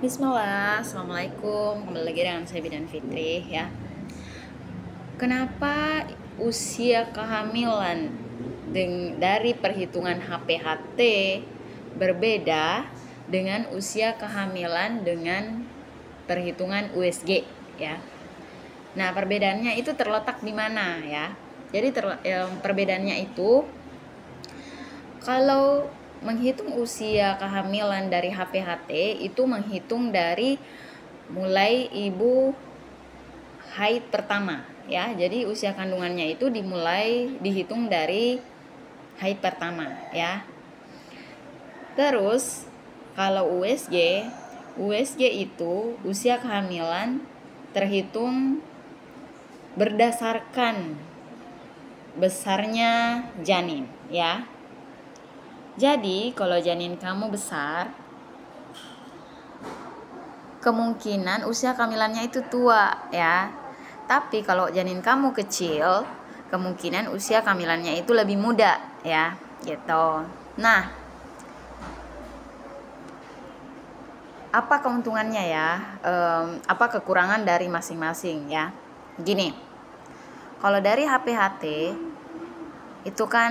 Bismillah, Assalamualaikum. Kembali lagi dengan saya Bidan Fitri ya. Kenapa usia kehamilan dari perhitungan HPHT berbeda dengan usia kehamilan dengan perhitungan USG ya? Nah, perbedaannya itu terletak di mana ya? Jadi perbedaannya itu kalau menghitung usia kehamilan dari HPHT itu menghitung dari mulai ibu haid pertama ya. Jadi usia kandungannya itu dihitung dari haid pertama ya. Terus kalau USG itu usia kehamilan terhitung berdasarkan besarnya janin ya. Jadi kalau janin kamu besar, kemungkinan usia kehamilannya itu tua ya. Tapi kalau janin kamu kecil, kemungkinan usia kehamilannya itu lebih muda ya, gitu. Nah, apa keuntungannya ya? Apa kekurangan dari masing-masing ya? Gini, kalau dari HPHT itu kan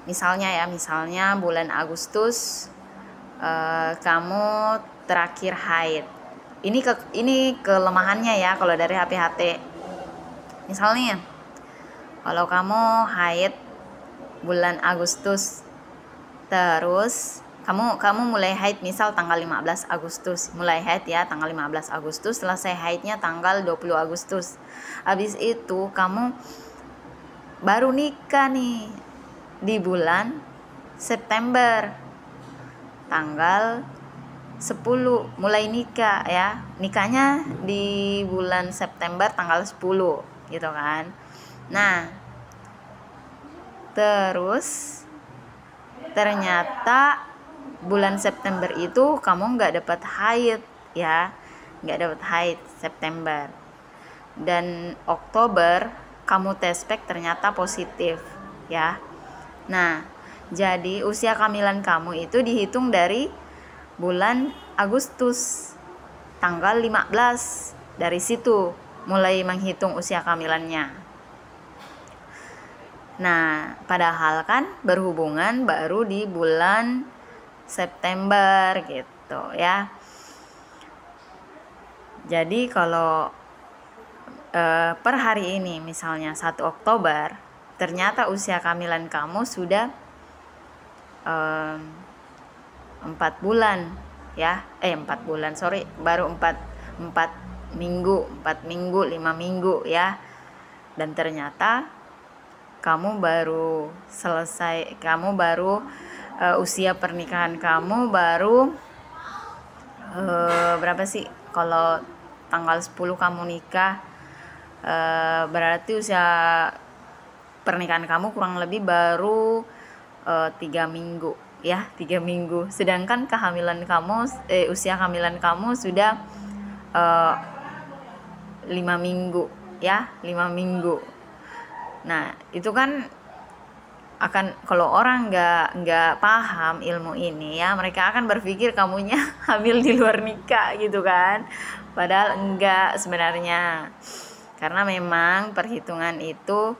misalnya bulan Agustus kamu terakhir haid. Ini kelemahannya ya kalau dari HPHT. Misalnya kalau kamu haid bulan Agustus, terus kamu mulai haid misal tanggal 15 Agustus. Mulai haid ya tanggal 15 Agustus, selesai haidnya tanggal 20 Agustus. Habis itu kamu baru nikah nih di bulan September tanggal 10 mulai nikah ya. Nikahnya di bulan September tanggal 10 gitu kan. Nah, terus ternyata bulan September itu kamu nggak dapat haid ya, nggak dapat haid September, dan Oktober kamu tes pack ternyata positif ya. Nah, jadi usia kehamilan kamu itu dihitung dari bulan Agustus tanggal 15. Dari situ mulai menghitung usia kehamilannya. Nah, padahal kan berhubungan baru di bulan September gitu ya. Jadi kalau per hari ini misalnya 1 Oktober ternyata usia kehamilan kamu sudah 4 bulan ya, 4 bulan, baru 4 minggu, 5 minggu ya. Dan ternyata kamu baru usia pernikahan kamu baru berapa sih? Kalau tanggal 10 kamu nikah, berarti usia pernikahan kamu kurang lebih baru 3 minggu ya, 3 minggu. Sedangkan usia kehamilan kamu sudah 5 minggu ya, 5 minggu. Nah, itu kan akan, kalau orang nggak paham ilmu ini ya, mereka akan berpikir kamunya hamil di luar nikah gitu kan. Padahal enggak sebenarnya. Karena memang perhitungan itu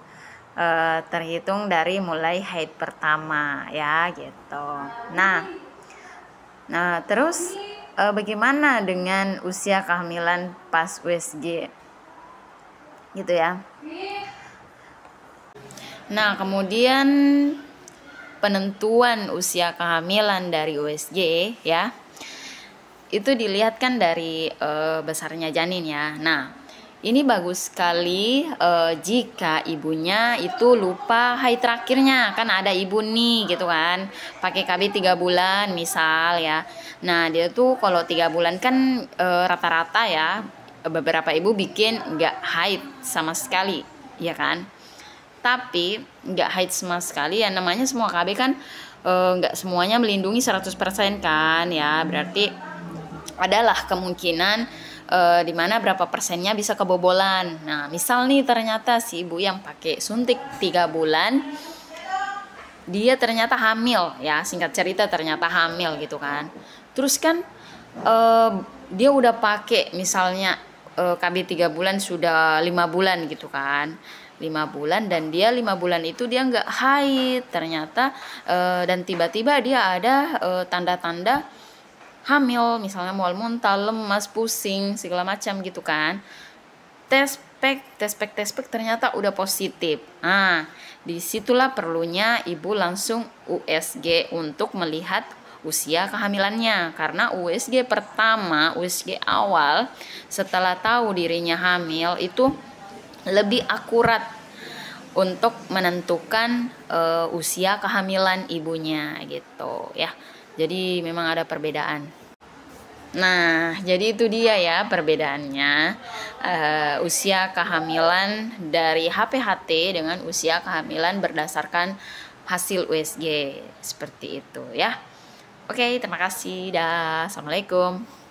terhitung dari mulai haid pertama ya gitu. Nah terus bagaimana dengan usia kehamilan pas USG gitu ya. Nah, kemudian penentuan usia kehamilan dari USG ya, itu dilihatkan dari besarnya janin ya. Nah, ini bagus sekali jika ibunya itu lupa haid terakhirnya. Kan ada ibu nih gitu kan, pakai KB 3 bulan misal ya. Nah, dia tuh kalau 3 bulan kan rata-rata ya, beberapa ibu bikin nggak haid sama sekali ya kan. Tapi nggak haid sama sekali ya, namanya semua KB kan nggak semuanya melindungi 100% kan ya. Berarti adalah kemungkinan dimana berapa persennya bisa kebobolan. Nah, misal nih ternyata si ibu yang pakai suntik 3 bulan dia ternyata hamil ya, singkat cerita ternyata hamil gitu kan. Terus kan dia udah pakai misalnya KB 3 bulan sudah 5 bulan gitu kan, 5 bulan, dan dia 5 bulan itu dia nggak haid ternyata, dan tiba-tiba dia ada tanda-tanda hamil, misalnya mual muntah, lemas, pusing, segala macam gitu kan. Tespek ternyata udah positif. Nah, disitulah perlunya ibu langsung USG untuk melihat usia kehamilannya, karena USG pertama, USG awal setelah tahu dirinya hamil itu lebih akurat untuk menentukan usia kehamilan ibunya gitu ya. Jadi memang ada perbedaan. Nah, jadi itu dia ya perbedaannya, usia kehamilan dari HPHT dengan usia kehamilan berdasarkan hasil USG, seperti itu ya. Oke, terima kasih. Dah. Assalamualaikum.